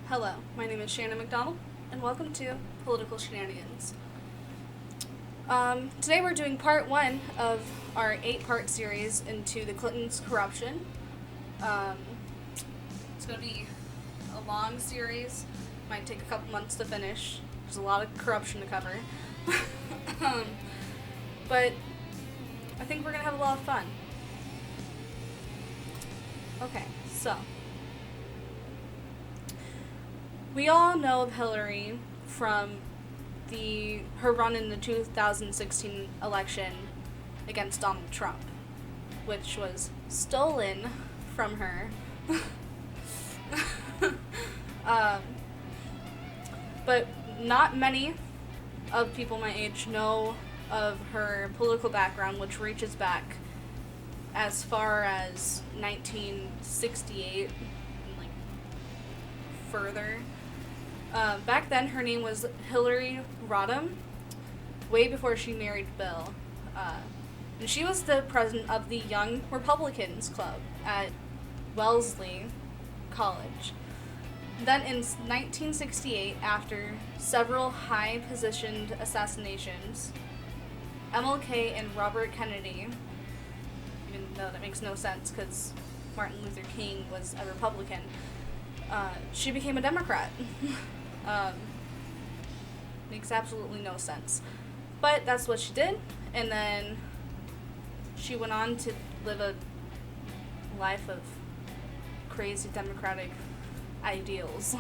Hello, my name is Shannon McDonald, and welcome to Political Shenanigans. Today we're doing part 1 of our 8-part series into the Clintons' corruption. It's going to be a long series, might take a couple months to finish. There's a lot of corruption to cover. But I think we're going to have a lot of fun. Okay, so we all know of Hillary from her run in the 2016 election against Donald Trump, which was stolen from her. But not many of people my age know of her political background, which reaches back as far as 1968 and further. Back then, her name was Hillary Rodham, way before she married Bill. And she was the president of the Young Republicans Club at Welseley College. Then in 1968, after several high-positioned assassinations, MLK and Robert Kennedy, even though that makes no sense because Martin Luther King was a Republican, she became a Democrat. Makes absolutely no sense. But that's what she did, and then she went on to live a life of crazy democratic ideals.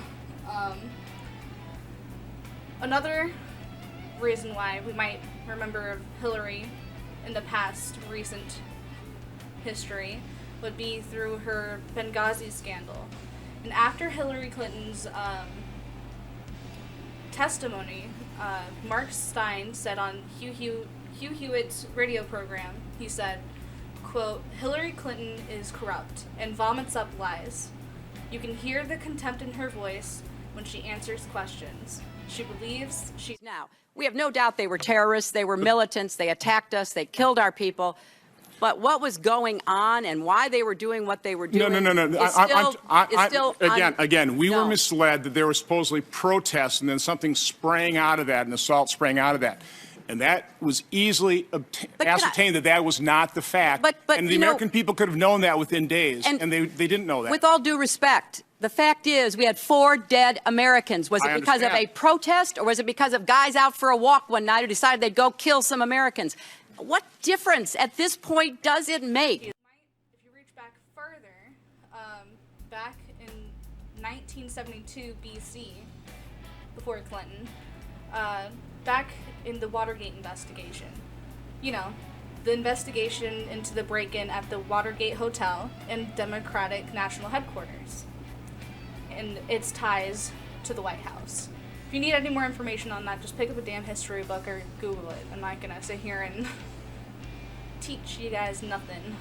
Another reason why we might remember Hillary in the past recent history would be through her Benghazi scandal. And after Hillary Clinton's testimony, Mark Stein said on Hugh Hewitt's radio program, he said, quote, "Hillary Clinton is corrupt and vomits up lies. You can hear the contempt in her voice when she answers questions. She believes she's..." Now, we have no doubt they were terrorists, they were militants, they attacked us, they killed our people. But what was going on and why they were doing what they were doing we were misled that there were supposedly protests and then something sprang out of that, an assault sprang out of that. And that was easily ascertained that was not the fact. And the American people could have known that within days, and they didn't know that. With all due respect, the fact is we had 4 dead Americans. Was it because of a protest, or was it because of guys out for a walk one night who decided they'd go kill some Americans? What difference at this point does it make? If you reach back further, back in 1972 BC, before Clinton, back in the Watergate investigation, you know, the investigation into the break-in at the Watergate Hotel and Democratic National Headquarters, and its ties to the White House. If you need any more information on that, just pick up a damn history book or Google it. I'm not gonna sit here and teach you guys nothing.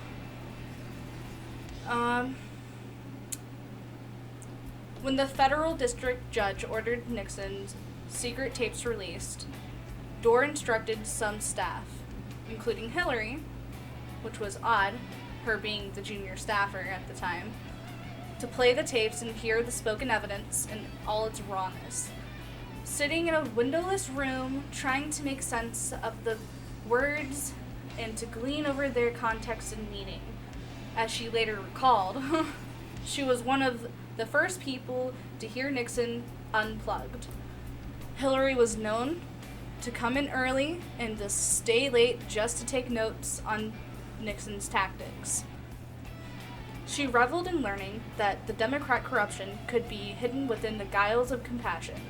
When the federal district judge ordered Nixon's secret tapes released, Dorr instructed some staff, including Hillary, which was odd, her being the junior staffer at the time, to play the tapes and hear the spoken evidence in all its rawness. Sitting in a windowless room, trying to make sense of the words and to glean over their context and meaning. As she later recalled, she was one of the first people to hear Nixon unplugged. Hillary was known to come in early and to stay late just to take notes on Nixon's tactics. She reveled in learning that the Democrat corruption could be hidden within the guiles of compassion,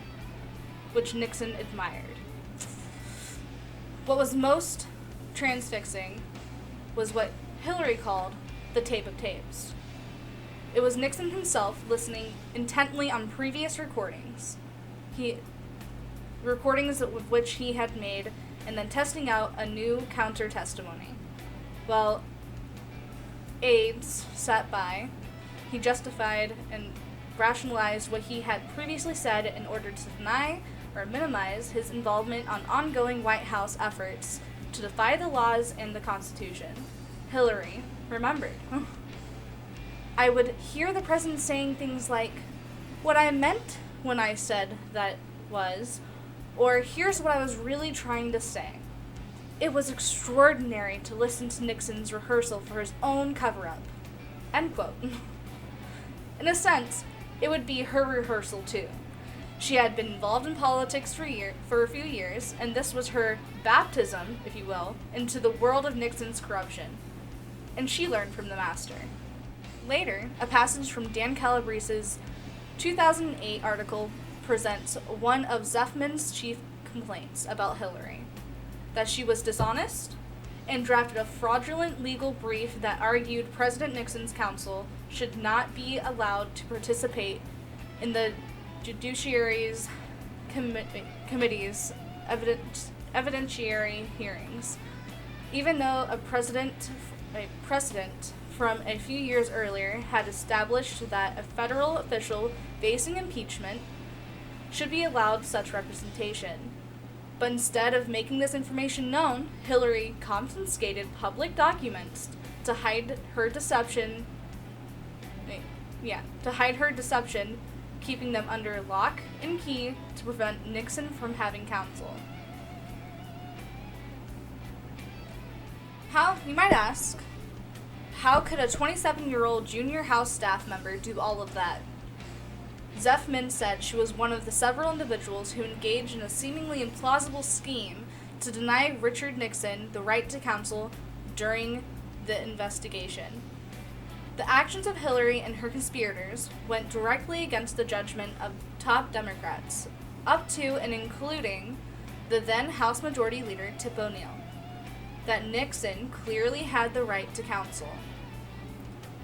which Nixon admired. What was most transfixing was what Hillary called the tape of tapes. It was Nixon himself listening intently on previous recordings, recordings of which he had made, and then testing out a new counter-testimony. While aides sat by, he justified and rationalized what he had previously said in order to deny or minimize his involvement on ongoing White House efforts to defy the laws and the Constitution. Hillary remembered. I would hear the president saying things like, "What I meant when I said that was," or "Here's what I was really trying to say." It was extraordinary to listen to Nixon's rehearsal for his own cover-up. End quote. In a sense, it would be her rehearsal too. She had been involved in politics for a few years, and this was her baptism, if you will, into the world of Nixon's corruption. And she learned from the master. Later, a passage from Dan Calabrese's 2008 article presents one of Zeffman's chief complaints about Hillary, that she was dishonest and drafted a fraudulent legal brief that argued President Nixon's counsel should not be allowed to participate in the Judiciary's committee's evidentiary hearings, even though a precedent from a few years earlier had established that a federal official facing impeachment should be allowed such representation. But instead of making this information known, Hillary confiscated public documents to hide her deception. Keeping them under lock and key to prevent Nixon from having counsel. How, you might ask, how could a 27-year-old junior House staff member do all of that? Zeffman said she was one of the several individuals who engaged in a seemingly implausible scheme to deny Richard Nixon the right to counsel during the investigation. The actions of Hillary and her conspirators went directly against the judgment of top Democrats, up to and including the then House Majority Leader Tip O'Neill, that Nixon clearly had the right to counsel.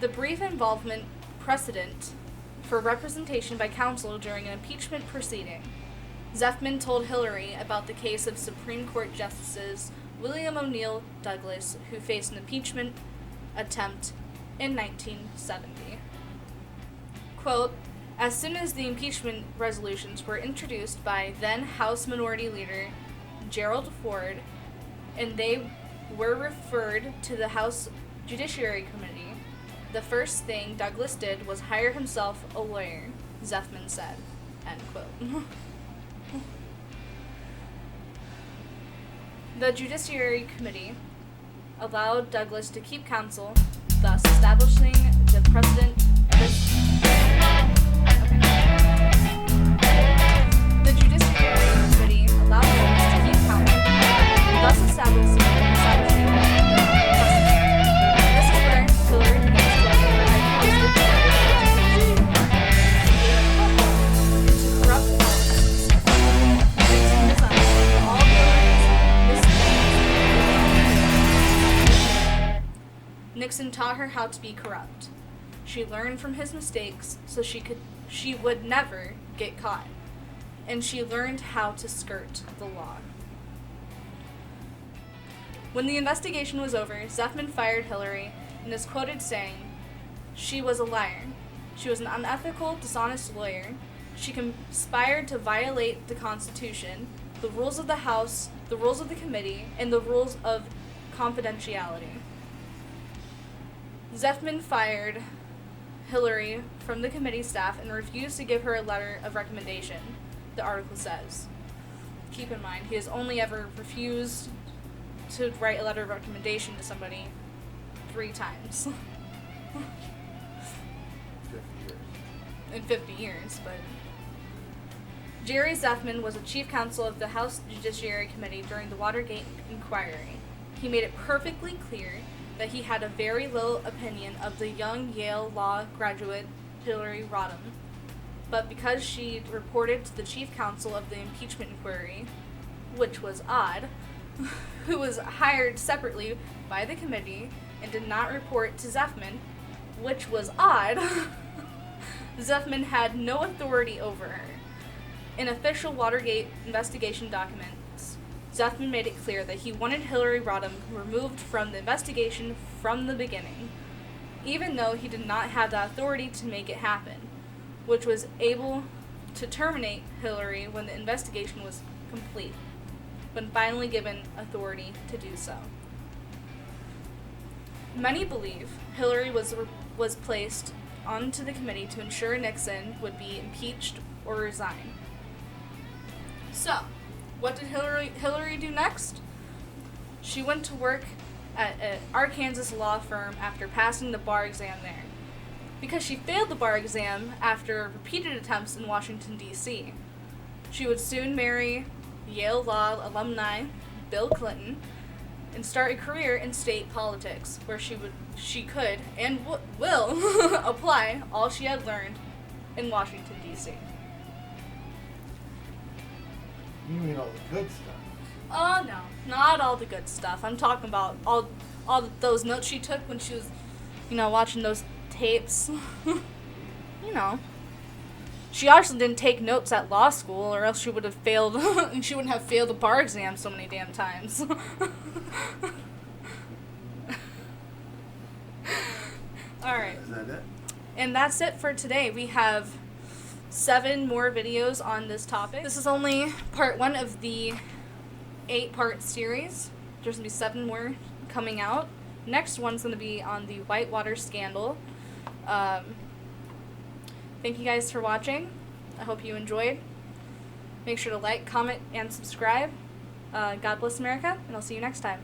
The brief involvement precedent for representation by counsel during an impeachment proceeding. Zeffman told Hillary about the case of Supreme Court Justices William O'Neill Douglas, who faced an impeachment attempt in 1970. Quote, "As soon as the impeachment resolutions were introduced by then House Minority Leader Gerald Ford, and they were referred to the House Judiciary Committee, the first thing Douglas did was hire himself a lawyer," Zeffman said. End quote. The Judiciary Committee allowed Douglas to keep counsel, thus establishing the precedent. The Judiciary Committee allowed Douglas to keep counsel, thus establishing the precedent. This is where Hillary begins to into corrupt politics. Nixon designed all Nixon taught her how to be corrupt. She learned from his mistakes so she would never get caught. And she learned how to skirt the law. When the investigation was over, Zeffman fired Hillary and is quoted saying, "She was a liar. She was an unethical, dishonest lawyer. She conspired to violate the Constitution, the rules of the House, the rules of the committee, and the rules of confidentiality." Zeffman fired Hillary from the committee staff and refused to give her a letter of recommendation, the article says. Keep in mind, he has only ever refused to write a letter of recommendation to somebody 3 times. 50 years, but... Jerry Zeffman was the chief counsel of the House Judiciary Committee during the Watergate inquiry. He made it perfectly clear that he had a very low opinion of the young Yale law graduate Hillary Rodham, but because she reported to the chief counsel of the impeachment inquiry, which was odd, who was hired separately by the committee and did not report to Zeffman, which was odd, Zeffman had no authority over her. In official Watergate investigation documents, Zeffman made it clear that he wanted Hillary Rodham removed from the investigation from the beginning, even though he did not have the authority to make it happen, which was able to terminate Hillary when the investigation was complete, when finally given authority to do so. Many believe Hillary was placed onto the committee to ensure Nixon would be impeached or resign. So, what did Hillary do next? She went to work at an Arkansas law firm after passing the bar exam there, because she failed the bar exam after repeated attempts in Washington, D.C. She would soon marry Yale law alumni Bill Clinton and start a career in state politics, where she could and will apply all she had learned in Washington, D.C. You mean all the good stuff? Oh, no, not all the good stuff. I'm talking about all those notes she took when she was, watching those tapes. She obviously didn't take notes at law school, or else she would have failed. She wouldn't have failed the bar exam so many damn times. All right. Is that it? And that's it for today. We have 7 more videos on this topic. This is only part 1 of the 8-part series. There's going to be 7 more coming out. Next one's going to be on the Whitewater scandal. Thank you guys for watching. I hope you enjoyed. Make sure to like, comment, and subscribe. God bless America, and I'll see you next time.